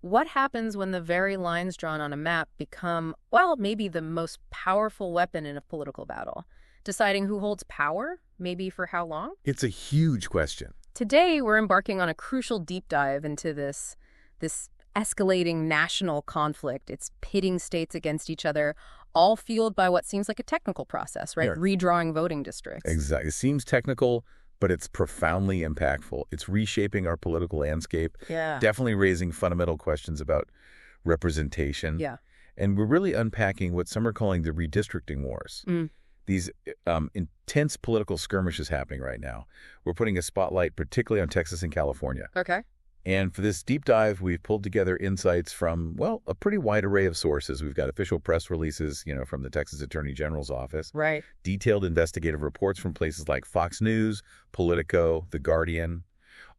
what happens when the very lines drawn on a map become, well, maybe the most powerful weapon in a political battle? Deciding who holds power, maybe for how long? It's a huge question. Today, we're embarking on a crucial deep dive into this escalating national conflict. It's pitting states against each other, all fueled by what seems like a technical process, right? Redrawing voting districts. Exactly. It seems technical, but it's profoundly impactful. It's reshaping our political landscape. Yeah. Definitely raising fundamental questions about representation. Yeah. And we're really unpacking what some are calling the redistricting wars. These intense political skirmishes happening right now. We're putting a spotlight particularly on Texas and California. Okay. And for this deep dive, we've pulled together insights from, well, a pretty wide array of sources. We've got official press releases, from the Texas Attorney General's office. Right. Detailed investigative reports from places like Fox News, Politico, The Guardian.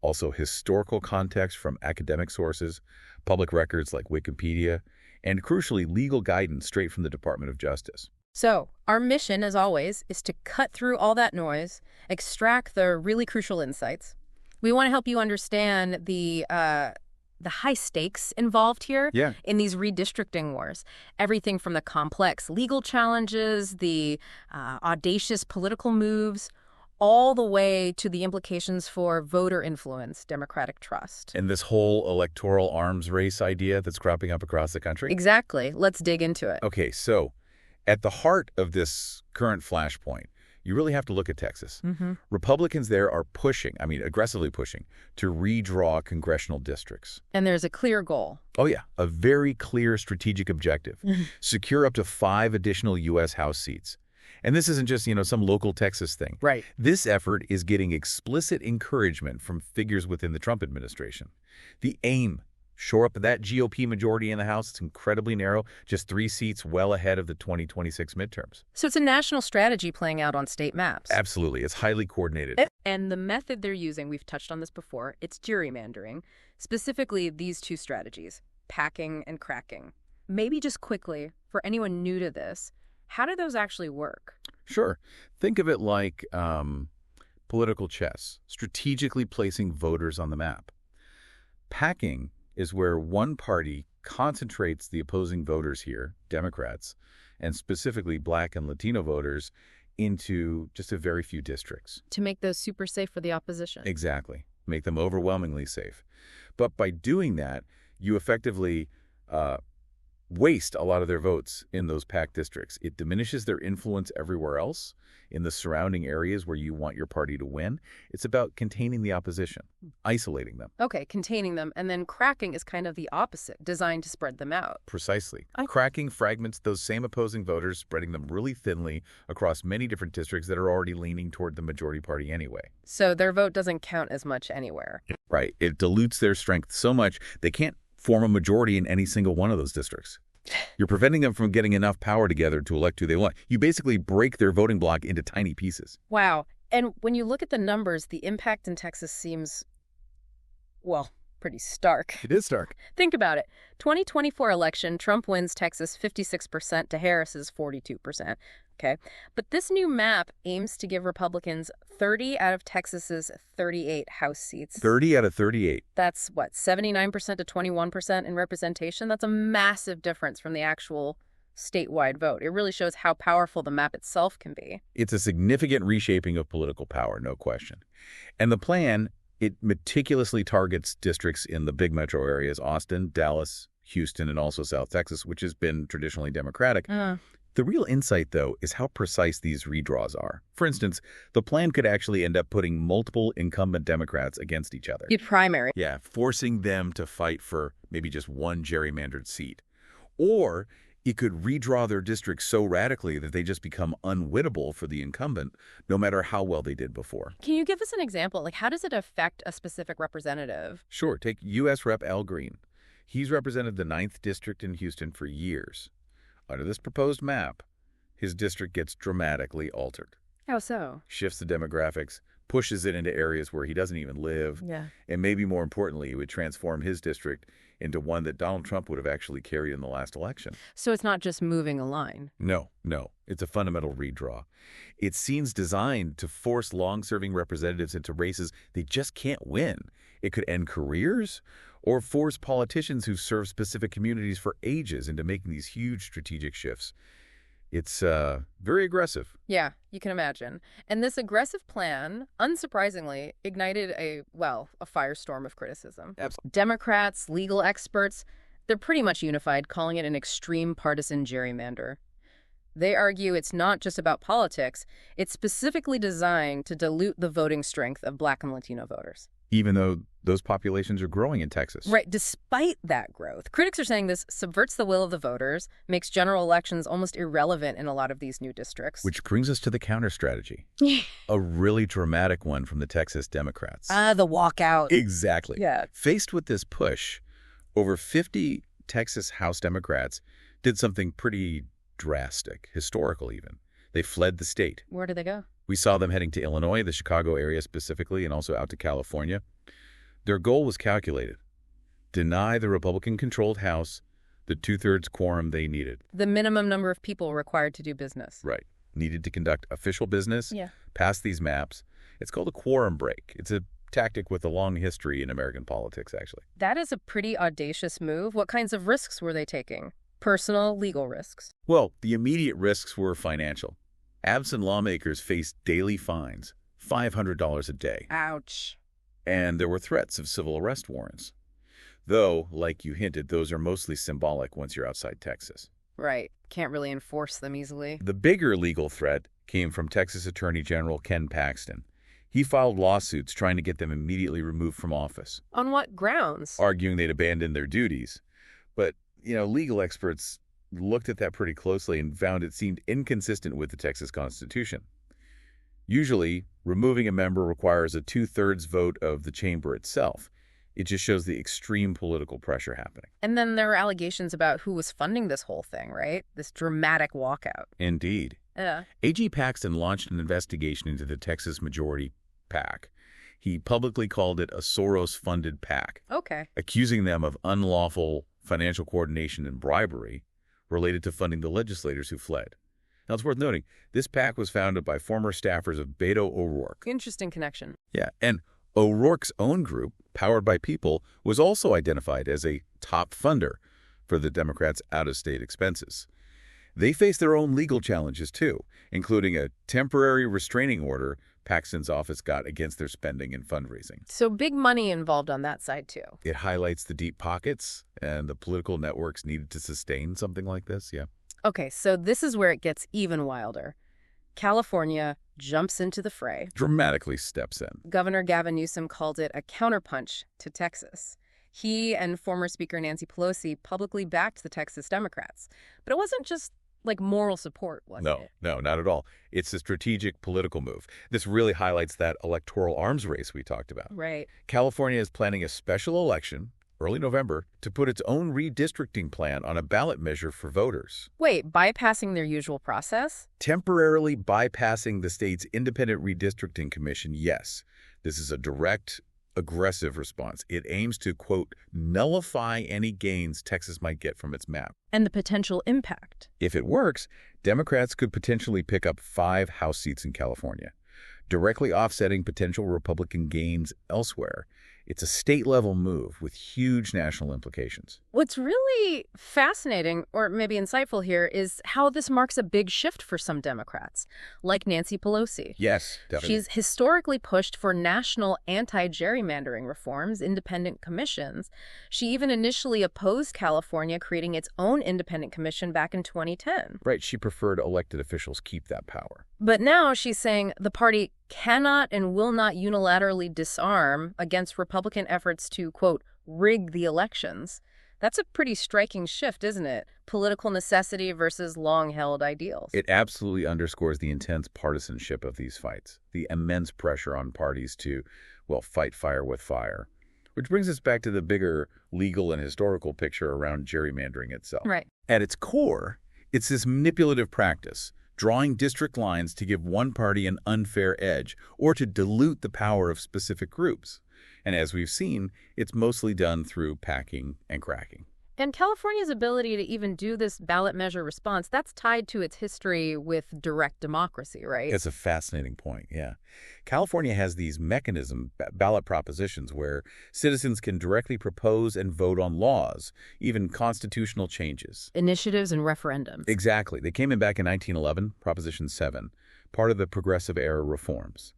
Also historical context from academic sources, public records like Wikipedia, and crucially, legal guidance straight from the Department of Justice. So our mission, as always, is to cut through all that noise, extract the really crucial insights. We want to help you understand the high stakes involved here in these redistricting wars. Everything from the complex legal challenges, the audacious political moves, all the way to the implications for voter influence, democratic trust. And this whole electoral arms race idea that's cropping up across the country? Exactly. Let's dig into it. Okay, so at the heart of this current flashpoint, you really have to look at Texas. Republicans there are aggressively pushing, to redraw congressional districts. And there's a clear goal. Oh, yeah. A very clear strategic objective. Secure up to 5 additional U.S. House seats. And this isn't just, some local Texas thing. Right. This effort is getting explicit encouragement from figures within the Trump administration. The aim, shore up that GOP majority in the House. It's incredibly narrow, just 3 seats well ahead of the 2026 midterms. So it's a national strategy playing out on state maps. Absolutely. It's highly coordinated. And the method they're using, we've touched on this before, it's gerrymandering. Specifically, these 2 strategies, packing and cracking. Maybe just quickly, for anyone new to this, how do those actually work? Sure. Think of it like political chess, strategically placing voters on the map. Packing is where one party concentrates the opposing voters here, Democrats, and specifically Black and Latino voters, into just a very few districts. To make those super safe for the opposition. Exactly. Make them overwhelmingly safe. But by doing that, you effectively waste a lot of their votes in those PAC districts. It diminishes their influence everywhere else in the surrounding areas where you want your party to win. It's about containing the opposition, isolating them. Okay, containing them. And then cracking is kind of the opposite, designed to spread them out. Precisely. Cracking fragments those same opposing voters, spreading them really thinly across many different districts that are already leaning toward the majority party anyway. So their vote doesn't count as much anywhere. Right. It dilutes their strength so much they can't form a majority in any single one of those districts. You're preventing them from getting enough power together to elect who they want. You basically break their voting block into tiny pieces. Wow. And when you look at the numbers, the impact in Texas seems, well, pretty stark. It is stark. Think about it. 2024 election, Trump wins Texas 56% to Harris's 42%. Okay. But this new map aims to give Republicans 30 out of Texas's 38 House seats. 30 out of 38. That's what, 79% to 21% in representation? That's a massive difference from the actual statewide vote. It really shows how powerful the map itself can be. It's a significant reshaping of political power, no question. And the plan, it meticulously targets districts in the big metro areas, Austin, Dallas, Houston, and also South Texas, which has been traditionally Democratic. The real insight, though, is how precise these redraws are. For instance, the plan could actually end up putting multiple incumbent Democrats against each other. The primary. Yeah, forcing them to fight for maybe just one gerrymandered seat. Or it could redraw their districts so radically that they just become unwinnable for the incumbent, no matter how well they did before. Can you give us an example? Like, how does it affect a specific representative? Sure. Take U.S. Rep. Al Green. He's represented the 9th District in Houston for years. Under this proposed map, his district gets dramatically altered. How so? Shifts the demographics, pushes it into areas where he doesn't even live. Yeah. And maybe more importantly, it would transform his district into one that Donald Trump would have actually carried in the last election. So it's not just moving a line. No. It's a fundamental redraw. It seems designed to force long-serving representatives into races they just can't win. It could end careers or force politicians who've served specific communities for ages into making these huge strategic shifts. It's very aggressive. Yeah, you can imagine. And this aggressive plan, unsurprisingly, ignited a firestorm of criticism. Absolutely. Democrats, legal experts, they're pretty much unified, calling it an extreme partisan gerrymander. They argue it's not just about politics, it's specifically designed to dilute the voting strength of Black and Latino voters. Even though those populations are growing in Texas. Right. Despite that growth, critics are saying this subverts the will of the voters, makes general elections almost irrelevant in a lot of these new districts. Which brings us to the counter strategy. A really dramatic one from the Texas Democrats. The walkout. Exactly. Yeah. Faced with this push, over 50 Texas House Democrats did something pretty drastic, historical even. They fled the state. Where did they go? We saw them heading to Illinois, the Chicago area specifically, and also out to California. Their goal was calculated. Deny the Republican-controlled House the two-thirds quorum they needed. The minimum number of people required to do business. Right. Needed to conduct official business, Yeah. pass these maps. It's called a quorum break. It's a tactic with a long history in American politics, actually. That is a pretty audacious move. What kinds of risks were they taking? Personal, legal risks. Well, the immediate risks were financial. Absent lawmakers faced daily fines, $500 a day. Ouch. And there were threats of civil arrest warrants. Though, like you hinted, those are mostly symbolic once you're outside Texas. Right. Can't really enforce them easily. The bigger legal threat came from Texas Attorney General Ken Paxton. He filed lawsuits trying to get them immediately removed from office, On what grounds? arguing they'd abandoned their duties. But, legal experts looked at that pretty closely and found it seemed inconsistent with the Texas Constitution. Usually, removing a member requires a two-thirds vote of the chamber itself. It just shows the extreme political pressure happening. And then there were allegations about who was funding this whole thing, right? This dramatic walkout. Indeed. Yeah. A.G. Paxton launched an investigation into the Texas Majority PAC. He publicly called it a Soros-funded PAC, Okay. accusing them of unlawful financial coordination and bribery related to funding the legislators who fled. Now, it's worth noting, this PAC was founded by former staffers of Beto O'Rourke. Interesting connection. Yeah, and O'Rourke's own group, Powered by People, was also identified as a top funder for the Democrats' out-of-state expenses. They faced their own legal challenges, too, including a temporary restraining order Paxton's office got against their spending and fundraising. So big money involved on that side, too. It highlights the deep pockets and the political networks needed to sustain something like this, yeah. Okay, so this is where it gets even wilder. California jumps into the fray. Dramatically steps in. Governor Gavin Newsom called it a counterpunch to Texas. He and former Speaker Nancy Pelosi publicly backed the Texas Democrats. But it wasn't just like moral support, was it? No, not at all. It's a strategic political move. This really highlights that electoral arms race we talked about. Right. California is planning a special election, early November, to put its own redistricting plan on a ballot measure for voters. Wait, bypassing their usual process? Temporarily bypassing the state's independent redistricting commission, yes. This is a direct, aggressive response. It aims to, quote, nullify any gains Texas might get from its map. And the potential impact. If it works, Democrats could potentially pick up 5 House seats in California, directly offsetting potential Republican gains elsewhere. It's a state-level move with huge national implications. What's really fascinating, or maybe insightful here, is how this marks a big shift for some Democrats, like Nancy Pelosi. Yes, definitely. She's historically pushed for national anti-gerrymandering reforms, independent commissions. She even initially opposed California creating its own independent commission back in 2010. Right, she preferred elected officials keep that power. But now she's saying the party cannot and will not unilaterally disarm against Republican efforts to, quote, rig the elections. That's a pretty striking shift, isn't it? Political necessity versus long-held ideals. It absolutely underscores the intense partisanship of these fights, the immense pressure on parties to, fight fire with fire. Which brings us back to the bigger legal and historical picture around gerrymandering itself. Right. At its core, it's this manipulative practice, drawing district lines to give one party an unfair edge or to dilute the power of specific groups. And as we've seen, it's mostly done through packing and cracking. And California's ability to even do this ballot measure response, that's tied to its history with direct democracy, right? It's a fascinating point, yeah. California has these ballot propositions, where citizens can directly propose and vote on laws, even constitutional changes. Initiatives and referendums. Exactly. They came in back in 1911, Proposition 7, part of the Progressive Era reforms.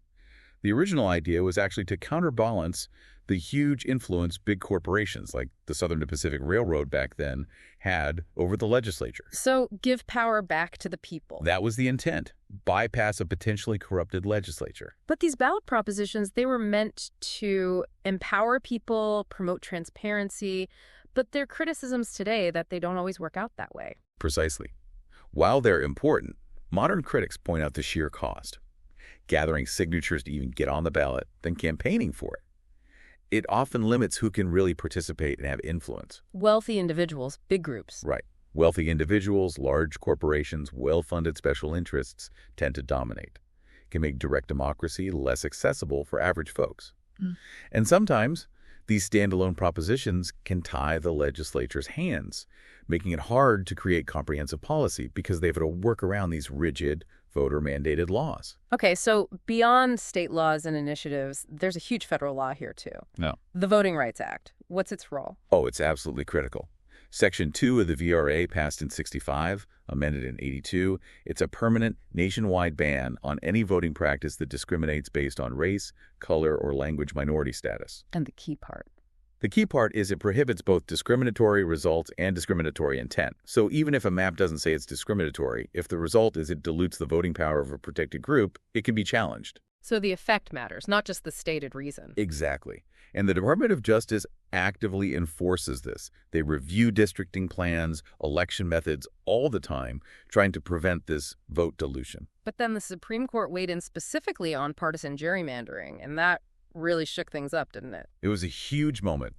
The original idea was actually to counterbalance the huge influence big corporations like the Southern Pacific Railroad back then had over the legislature. So give power back to the people. That was the intent. Bypass a potentially corrupted legislature. But these ballot propositions, they were meant to empower people, promote transparency, but there are criticisms today that they don't always work out that way. Precisely. While they're important, modern critics point out the sheer cost. Gathering signatures to even get on the ballot, then campaigning for it. It often limits who can really participate and have influence. Wealthy individuals, big groups. Right. Wealthy individuals, large corporations, well-funded special interests tend to dominate. It can make direct democracy less accessible for average folks. And sometimes, these standalone propositions can tie the legislature's hands, making it hard to create comprehensive policy because they have to work around these rigid, voter-mandated laws. Okay, so beyond state laws and initiatives, there's a huge federal law here, too. No. The Voting Rights Act. What's its role? Oh, it's absolutely critical. Section 2 of the VRA passed in '65, amended in '82. It's a permanent nationwide ban on any voting practice that discriminates based on race, color, or language minority status. And the key part. The key part is it prohibits both discriminatory results and discriminatory intent. So even if a map doesn't say it's discriminatory, if the result is it dilutes the voting power of a protected group, it can be challenged. So the effect matters, not just the stated reason. Exactly. And the Department of Justice actively enforces this. They review districting plans, election methods all the time, trying to prevent this vote dilution. But then the Supreme Court weighed in specifically on partisan gerrymandering, and that really shook things up, didn't it? It was a huge moment.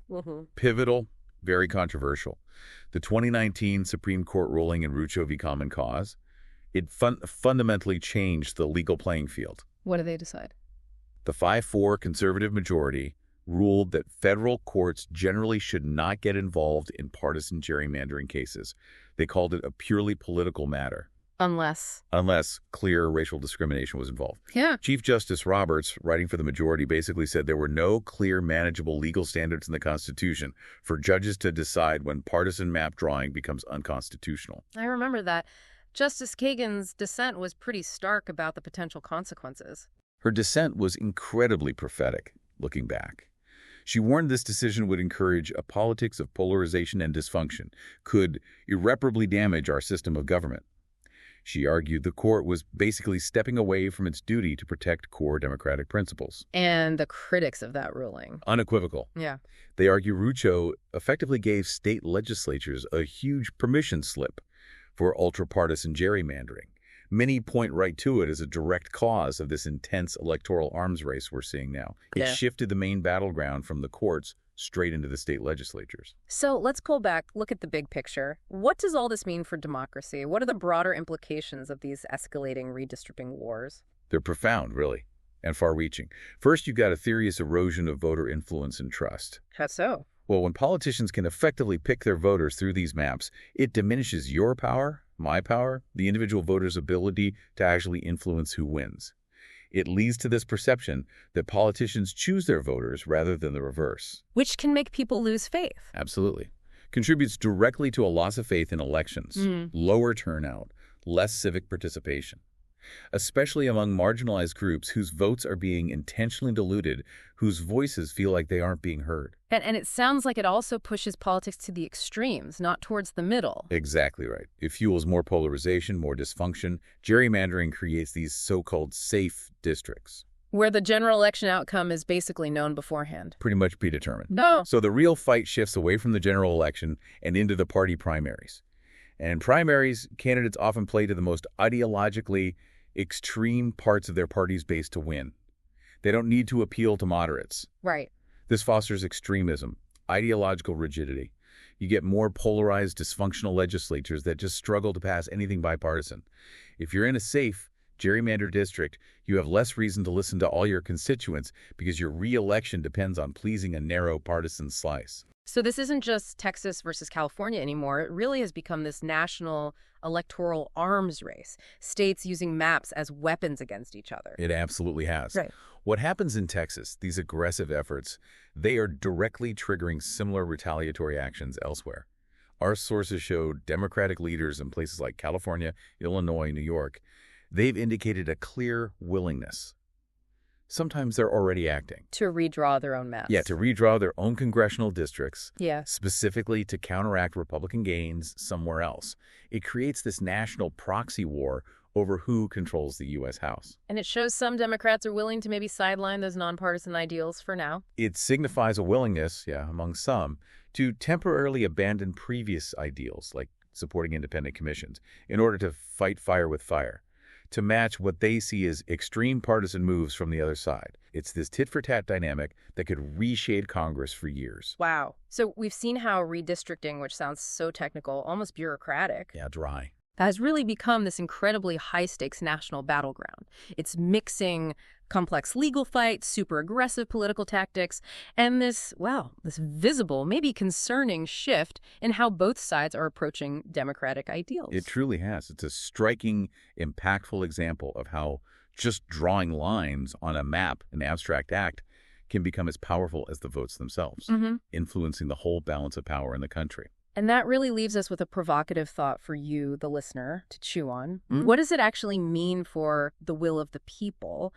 Pivotal, very controversial. The 2019 Supreme Court ruling in Rucho v. Common Cause, it fundamentally changed the legal playing field. What did they decide? The 5-4 conservative majority ruled that federal courts generally should not get involved in partisan gerrymandering cases. They called it a purely political matter. Unless clear racial discrimination was involved. Yeah. Chief Justice Roberts, writing for the majority, basically said there were no clear, manageable legal standards in the Constitution for judges to decide when partisan map drawing becomes unconstitutional. I remember that. Justice Kagan's dissent was pretty stark about the potential consequences. Her dissent was incredibly prophetic, looking back. She warned this decision would encourage a politics of polarization and dysfunction, could irreparably damage our system of government. She argued the court was basically stepping away from its duty to protect core democratic principles. And the critics of that ruling. Unequivocal. Yeah. They argue Rucho effectively gave state legislatures a huge permission slip for ultra-partisan gerrymandering. Many point right to it as a direct cause of this intense electoral arms race we're seeing now. It shifted the main battleground from the courts straight into the state legislatures. So let's go back, look at the big picture. What does all this mean for democracy? What are the broader implications of these escalating redistricting wars? They're profound, really, and far-reaching. First, you've got a serious erosion of voter influence and trust. How so? Well, when politicians can effectively pick their voters through these maps, it diminishes your power, my power, the individual voter's ability to actually influence who wins. It leads to this perception that politicians choose their voters rather than the reverse. Which can make people lose faith. Absolutely. Contributes directly to a loss of faith in elections, lower turnout, less civic participation. Especially among marginalized groups whose votes are being intentionally diluted, whose voices feel like they aren't being heard. And it sounds like it also pushes politics to the extremes, not towards the middle. Exactly right. It fuels more polarization, more dysfunction. Gerrymandering creates these so-called safe districts, where the general election outcome is basically known beforehand. Pretty much predetermined. No. So the real fight shifts away from the general election and into the party primaries. And in primaries, candidates often play to the most ideologically extreme parts of their party's base to win. They don't need to appeal to moderates. Right. This fosters extremism, ideological rigidity. You get more polarized, dysfunctional legislatures that just struggle to pass anything bipartisan. If you're in a safe, gerrymandered district, you have less reason to listen to all your constituents because your re-election depends on pleasing a narrow partisan slice. So this isn't just Texas versus California anymore. It really has become this national electoral arms race, states using maps as weapons against each other. It absolutely has. Right. What happens in Texas, these aggressive efforts, they are directly triggering similar retaliatory actions elsewhere. Our sources show Democratic leaders in places like California, Illinois, New York, they've indicated a clear willingness. Sometimes they're already acting. To redraw their own maps. Yeah, to redraw their own congressional districts, Yeah. specifically to counteract Republican gains somewhere else. It creates this national proxy war over who controls the U.S. House. And it shows some Democrats are willing to maybe sideline those nonpartisan ideals for now. It signifies a willingness, among some, to temporarily abandon previous ideals, like supporting independent commissions, in order to fight fire with fire, to match what they see as extreme partisan moves from the other side. It's this tit-for-tat dynamic that could reshape Congress for years. Wow. So we've seen how redistricting, which sounds so technical, almost bureaucratic, Yeah, dry. has really become this incredibly high-stakes national battleground. It's mixing complex legal fights, super aggressive political tactics, and this visible, maybe concerning shift in how both sides are approaching democratic ideals. It truly has. It's a striking, impactful example of how just drawing lines on a map, an abstract act, can become as powerful as the votes themselves, influencing the whole balance of power in the country. And that really leaves us with a provocative thought for you, the listener, to chew on. What does it actually mean for the will of the people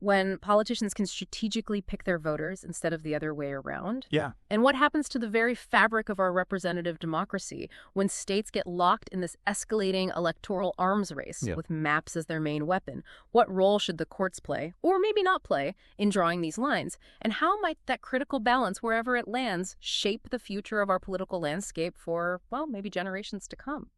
when politicians can strategically pick their voters instead of the other way around? Yeah. And what happens to the very fabric of our representative democracy when states get locked in this escalating electoral arms race with maps as their main weapon? What role should the courts play, or maybe not play, in drawing these lines? And how might that critical balance, wherever it lands, shape the future of our political landscape for, well, maybe generations to come?